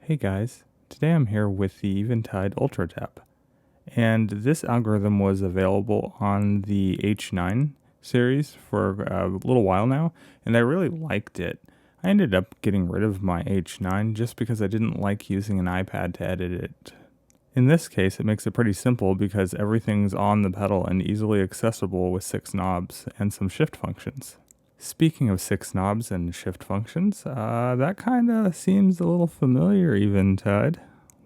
Hey guys, today I'm here with the Eventide Ultratap, and this algorithm was available on the H9 series for a little while now, and I really liked it. I ended up getting rid of my H9 just because I didn't like using an iPad to edit it. In this case, it makes it pretty simple because everything's on the pedal and easily accessible with 6 knobs and some shift functions. Speaking of 6 knobs and shift functions, that kind of seems a little familiar, Eventide.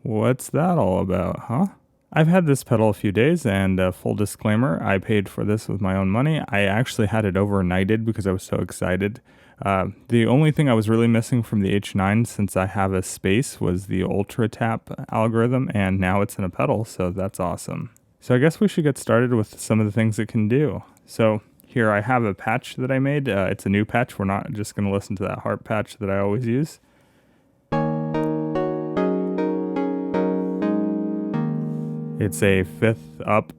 What's that all about, huh? I've had this pedal a few days, and full disclaimer, I paid for this with my own money. I actually had it overnighted because I was so excited. The only thing I was really missing from the H9, since I have a space, was the Ultratap algorithm, and now it's in a pedal, so that's awesome. So I guess we should get started with some of the things it can do. So here I have a patch that I made. It's a new patch. We're not just going to listen to that harp patch that I always use. It's a 5th up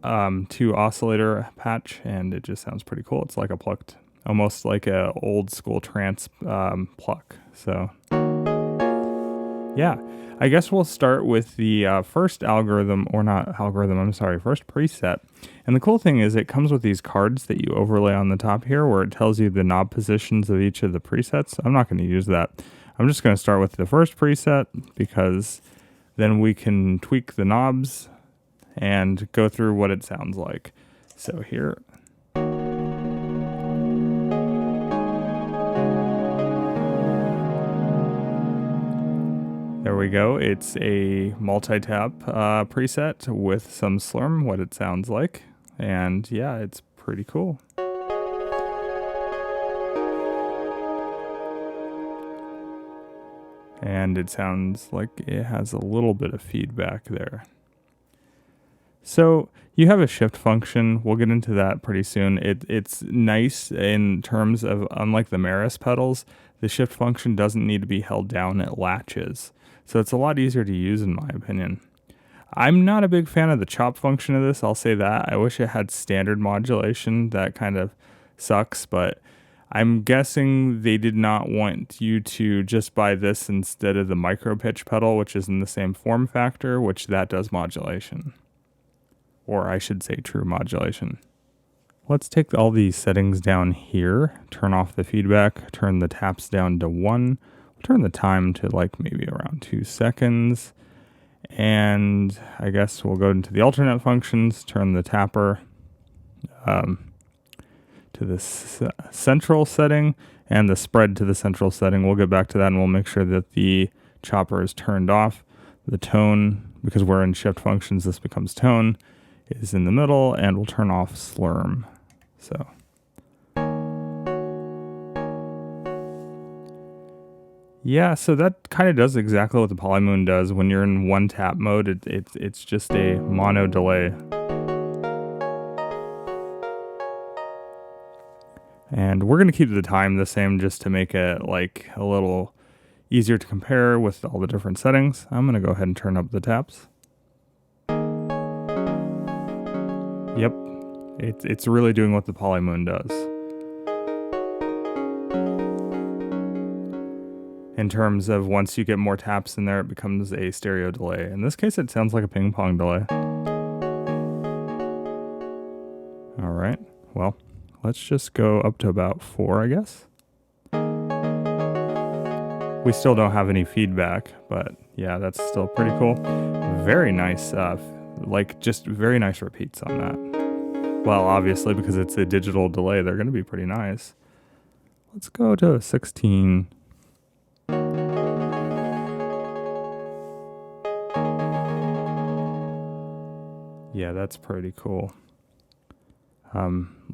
2 oscillator patch, and it just sounds pretty cool. It's like a plucked, almost like a old school trance pluck. So yeah, I guess we'll start with the first algorithm, or not algorithm, I'm sorry, first preset. And the cool thing is it comes with these cards that you overlay on the top here where it tells you the knob positions of each of the presets. I'm not going to use that. I'm just going to start with the first preset because then we can tweak the knobs and go through what it sounds like. So here. There we go. It's a multi-tap preset with some Slurm, what it sounds like. And yeah, it's pretty cool. And it sounds like it has a little bit of feedback there. So you have a shift function. We'll get into that pretty soon. It's nice in terms of, unlike the Maris pedals, the shift function doesn't need to be held down, it latches. So it's a lot easier to use in my opinion. I'm not a big fan of the chop function of this, I'll say that. I wish it had standard modulation. That kind of sucks, but I'm guessing they did not want you to just buy this instead of the micro pitch pedal, which is in the same form factor, which that does modulation. Or I should say true modulation. Let's take all these settings down here, turn off the feedback, turn the taps down to 1, we'll turn the time to like maybe around 2 seconds, and I guess we'll go into the alternate functions, turn the tapper to the central setting, and the spread to the central setting. We'll get back to that and we'll make sure that the chopper is turned off. The tone, because we're in shift functions, this becomes tone, is in the middle, and we'll turn off Slurm. So yeah, so that kind of does exactly what the Polymoon does. When you're in one tap mode, it's just a mono delay. And we're going to keep the time the same just to make it like a little easier to compare with all the different settings. I'm going to go ahead and turn up the taps. Yep, it's really doing what the Polymoon does. In terms of once you get more taps in there, it becomes a stereo delay. In this case, it sounds like a ping pong delay. All right, well, let's just go up to about 4, I guess. We still don't have any feedback, but yeah, that's still pretty cool. Very nice, like just very nice repeats on that. Well, obviously, because it's a digital delay, they're going to be pretty nice. Let's go to 16. Yeah, that's pretty cool.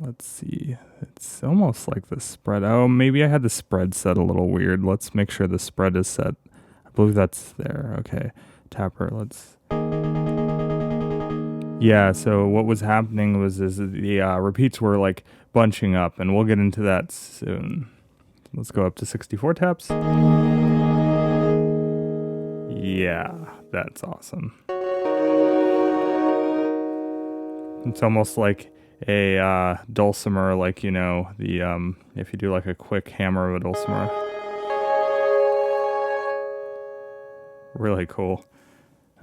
Let's see. It's almost like the spread. Oh, maybe I had the spread set a little weird. Let's make sure the spread is set. I believe that's there. Okay. Tapper, let's... Yeah, so what was happening was the repeats were like bunching up, and we'll get into that soon. Let's go up to 64 taps. Yeah, that's awesome. It's almost like a dulcimer, like, you know, the if you do like a quick hammer of a dulcimer. really cool.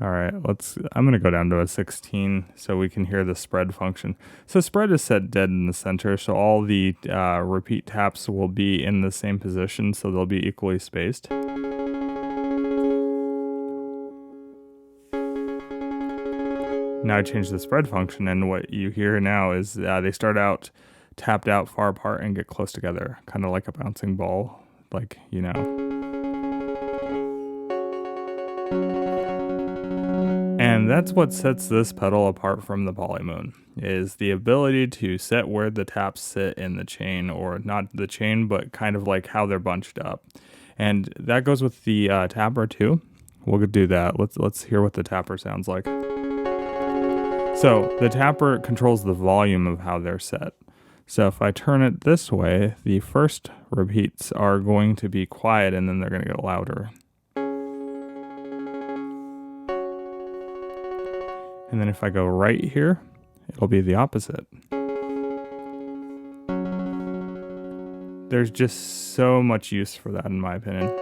All right, I'm gonna go down to a 16 so we can hear the spread function. So spread is set dead in the center, so all the repeat taps will be in the same position, so they'll be equally spaced. Now I change the spread function, and what you hear now is they start out tapped out far apart and get close together, kind of like a bouncing ball, like, you know. And that's what sets this pedal apart from the Polymoon, is the ability to set where the taps sit in the chain, or not the chain, but kind of like how they're bunched up. And that goes with the tapper too. We'll do that. Let's hear what the tapper sounds like. So the tapper controls the volume of how they're set. So if I turn it this way, the first repeats are going to be quiet and then they're going to get louder. And then if I go right here, it'll be the opposite. There's just so much use for that in my opinion.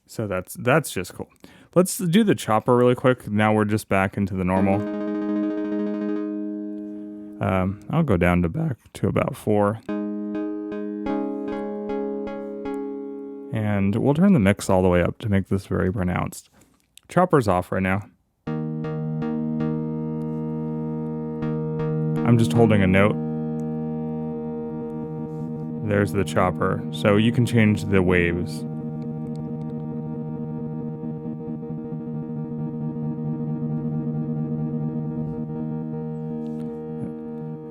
So that's just cool. Let's do the chopper really quick. Now we're just back into the normal. I'll go down to back to about 4. And we'll turn the mix all the way up to make this very pronounced. Chopper's off right now. I'm just holding a note. There's the chopper. So you can change the waves.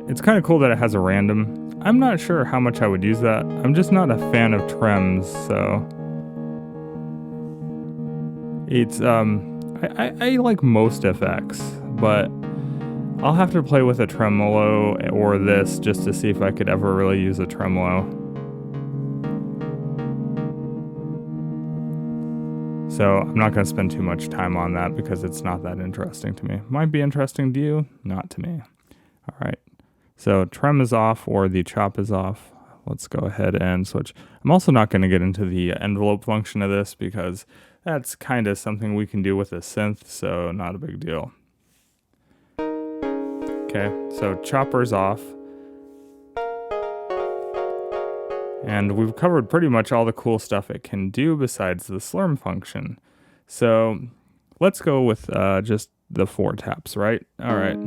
It's kind of cool that it has a random. I'm not sure how much I would use that. I'm just not a fan of trems, so it's I like most effects, but I'll have to play with a tremolo or this just to see if I could ever really use a tremolo. So I'm not going to spend too much time on that because it's not that interesting to me. Might be interesting to you, not to me. All right. So trem is off, or the chop is off. Let's go ahead and switch. I'm also not going to get into the envelope function of this because that's kind of something we can do with a synth, so not a big deal. Okay, so chopper's off. And we've covered pretty much all the cool stuff it can do besides the slurm function. So let's go with just the 4 taps, right? All right.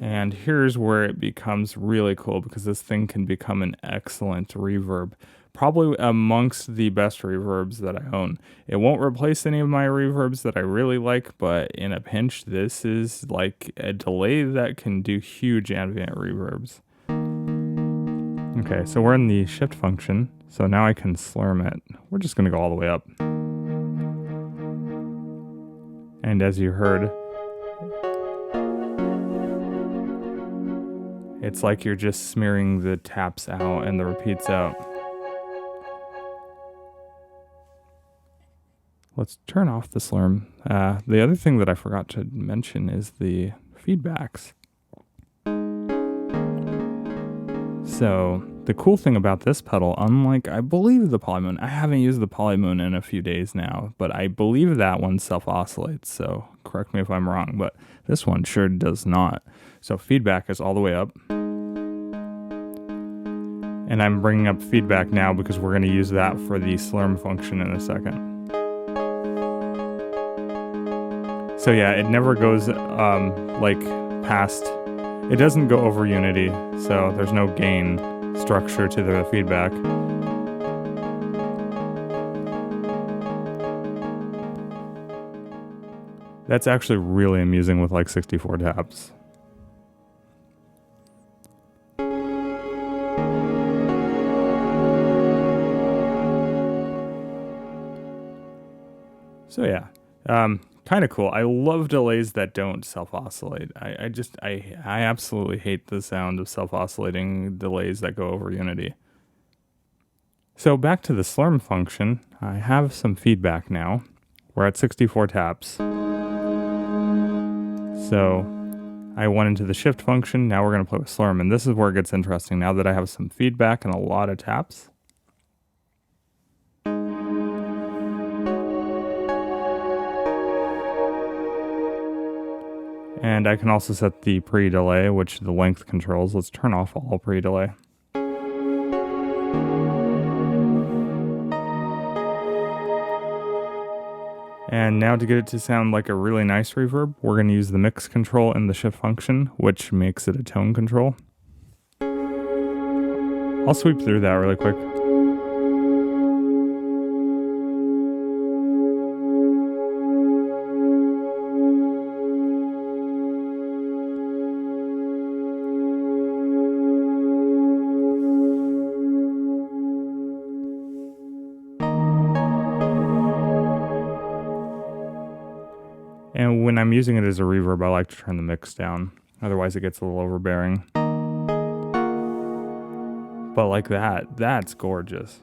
And here's where it becomes really cool because this thing can become an excellent reverb. Probably amongst the best reverbs that I own. It won't replace any of my reverbs that I really like, but in a pinch, this is like a delay that can do huge ambient reverbs. Okay, so we're in the shift function, so now I can slurm it. We're just gonna go all the way up. And as you heard, it's like you're just smearing the taps out and the repeats out. Let's turn off the slurm. The other thing that I forgot to mention is the feedbacks. So the cool thing about this pedal, unlike I believe the Polymoon, I haven't used the Polymoon in a few days now, but I believe that one self-oscillates, so correct me if I'm wrong, but this one sure does not. So feedback is all the way up. And I'm bringing up feedback now because we're going to use that for the slurm function in a second. So yeah, it never goes like past, it doesn't go over unity, so there's no gain structure to the feedback. That's actually really amusing with like 64 taps. So yeah, kind of cool. I love delays that don't self-oscillate. I absolutely hate the sound of self-oscillating delays that go over unity. So back to the slurm function, I have some feedback now. We're at 64 taps. So I went into the shift function. Now we're going to play with Slurm, and this is where it gets interesting now that I have some feedback and a lot of taps. And I can also set the pre-delay, which the length controls. Let's turn off all pre-delay. And now to get it to sound like a really nice reverb, we're going to use the mix control in the shift function, which makes it a tone control. I'll sweep through that really quick. And when I'm using it as a reverb, I like to turn the mix down. Otherwise it gets a little overbearing. But like that, that's gorgeous.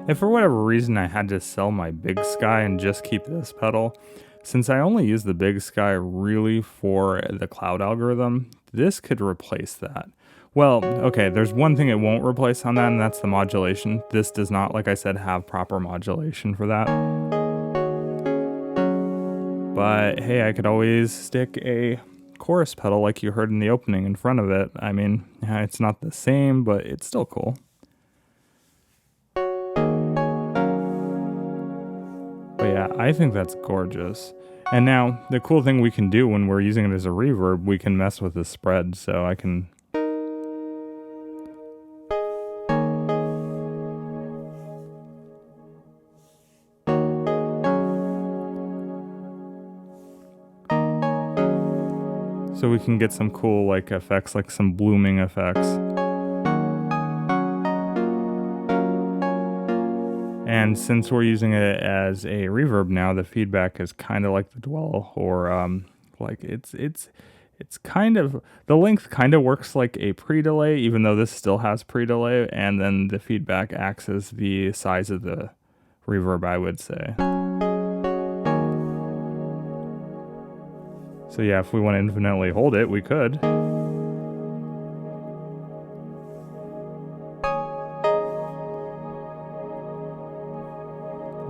If for whatever reason I had to sell my Big Sky and just keep this pedal, since I only use the Big Sky really for the cloud algorithm, this could replace that. Well, okay, there's one thing it won't replace on that, and that's the modulation. This does not, like I said, have proper modulation for that. But hey, I could always stick a chorus pedal like you heard in the opening in front of it. I mean, it's not the same, but it's still cool. But yeah, I think that's gorgeous. And now, the cool thing we can do when we're using it as a reverb, we can mess with the spread, so I can... So we can get some cool like effects, like some blooming effects. And since we're using it as a reverb now, the feedback is kind of like the dwell, or like it's kind of, the length kind of works like a pre-delay, even though this still has pre-delay, and then the feedback acts as the size of the reverb, I would say. So yeah, if we want to infinitely hold it, we could.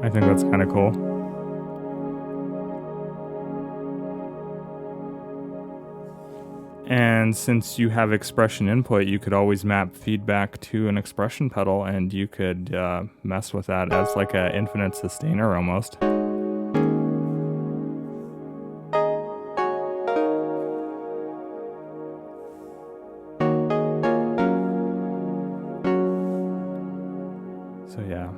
I think that's kind of cool. And since you have expression input, you could always map feedback to an expression pedal, and you could mess with that as like an infinite sustainer almost. So yeah,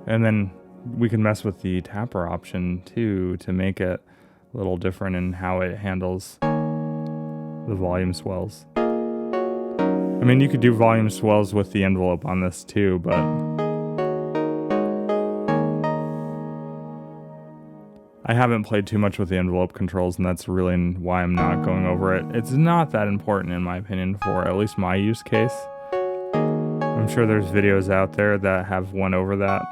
and then we can mess with the tapper option too to make it a little different in how it handles the volume swells. I mean, you could do volume swells with the envelope on this too, but I haven't played too much with the envelope controls, and that's really why I'm not going over it. It's not that important in my opinion for at least my use case. I'm sure there's videos out there that have went over that.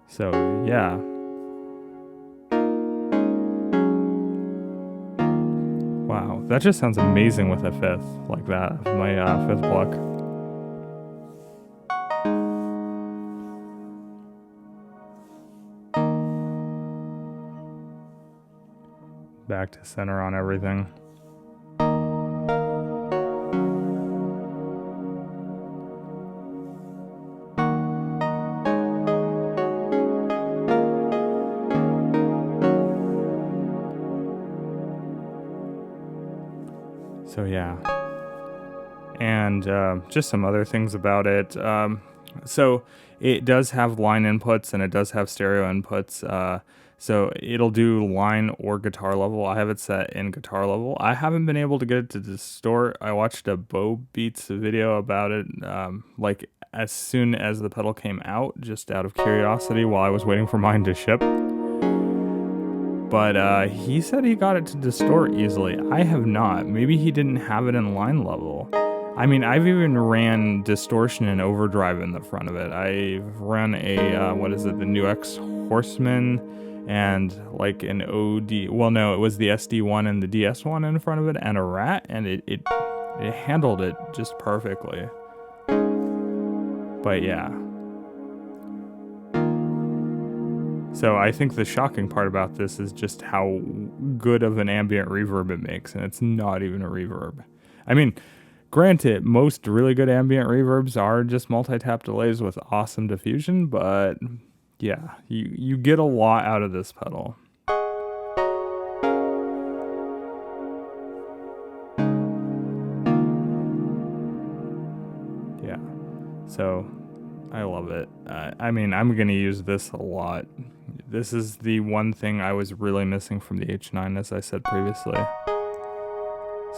So yeah. Wow, that just sounds amazing with a fifth like that, my fifth pluck. Back to center on everything. So yeah, and just some other things about it. So it does have line inputs and it does have stereo inputs. So it'll do line or guitar level. I have it set in guitar level. I haven't been able to get it to distort. I watched a Bo Beats video about it, like as soon as the pedal came out, just out of curiosity while I was waiting for mine to ship. But he said he got it to distort easily. I have not. Maybe he didn't have it in line level. I mean, I've even ran distortion and overdrive in the front of it. I've run a, the New X Horseman, and like an OD, well no, it was the SD1 and the DS1 in front of it and a rat, and it handled it just perfectly. But yeah. So I think the shocking part about this is just how good of an ambient reverb it makes, and it's not even a reverb. I mean, granted, most really good ambient reverbs are just multi-tap delays with awesome diffusion, but yeah, you get a lot out of this pedal. Yeah, so I love it. I mean, I'm going to use this a lot. This is the one thing I was really missing from the H9, as I said previously.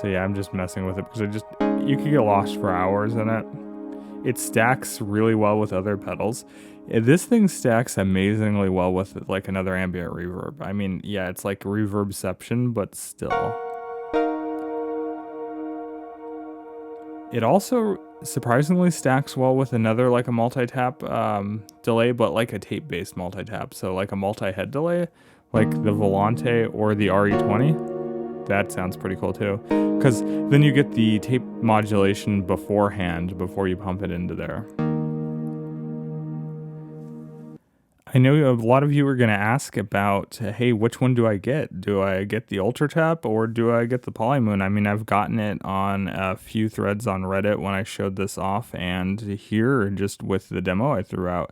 So yeah, I'm just messing with it because you could get lost for hours in it. It stacks really well with other pedals. This thing stacks amazingly well with like another ambient reverb. I mean, yeah, it's like reverbception, but still. It also surprisingly stacks well with another like a multi-tap delay, but like a tape-based multi-tap. So like a multi-head delay, like the Volante or the RE20. That sounds pretty cool too, because then you get the tape modulation beforehand before you pump it into there. I know a lot of you are going to ask about, hey, which one do I get? Do I get the Ultratap or do I get the Polymoon? I mean, I've gotten it on a few threads on Reddit when I showed this off, and here just with the demo I threw out.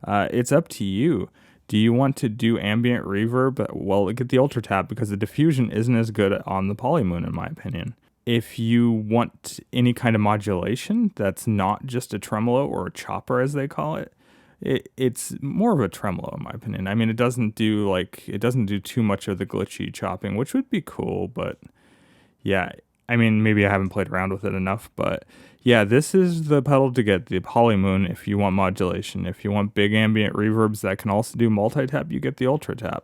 It's up to you. Do you want to do ambient reverb? Well, get the Ultratap because the diffusion isn't as good on the Polymoon in my opinion. If you want any kind of modulation that's not just a tremolo or a chopper as they call it, it's more of a tremolo in my opinion. I mean, it doesn't do too much of the glitchy chopping, which would be cool, but yeah, I mean, maybe I haven't played around with it enough, but yeah, this is the pedal to get, the Polymoon, if you want modulation. If you want big ambient reverbs that can also do multi-tap, you get the Ultratap.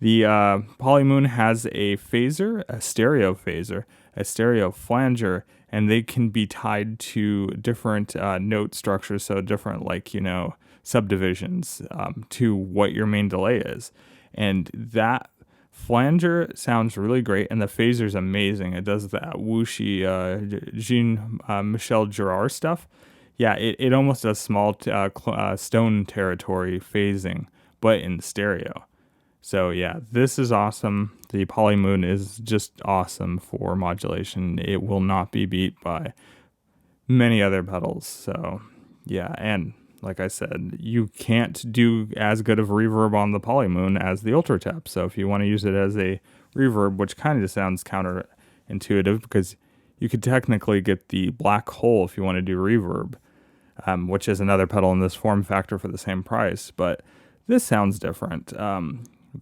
The Polymoon has a phaser, a stereo phaser, a stereo flanger, and they can be tied to different note structures, so different, like, subdivisions to what your main delay is. And that flanger sounds really great, and the phaser's amazing. It does that whooshy Jean-Michel Jarre stuff. Yeah, it almost does small stone territory phasing, but in stereo. So yeah, this is awesome. The Polymoon is just awesome for modulation. It will not be beat by many other pedals. So yeah, and like I said, you can't do as good of reverb on the Polymoon as the Ultratap. So if you want to use it as a reverb, which kind of sounds counterintuitive because you could technically get the Black Hole if you want to do reverb, which is another pedal in this form factor for the same price. But this sounds different.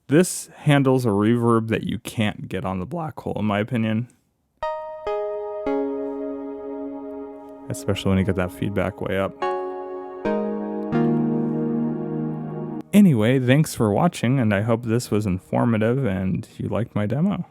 This handles a reverb that you can't get on the Black Hole, in my opinion. Especially when you get that feedback way up. Anyway, thanks for watching, and I hope this was informative and you liked my demo.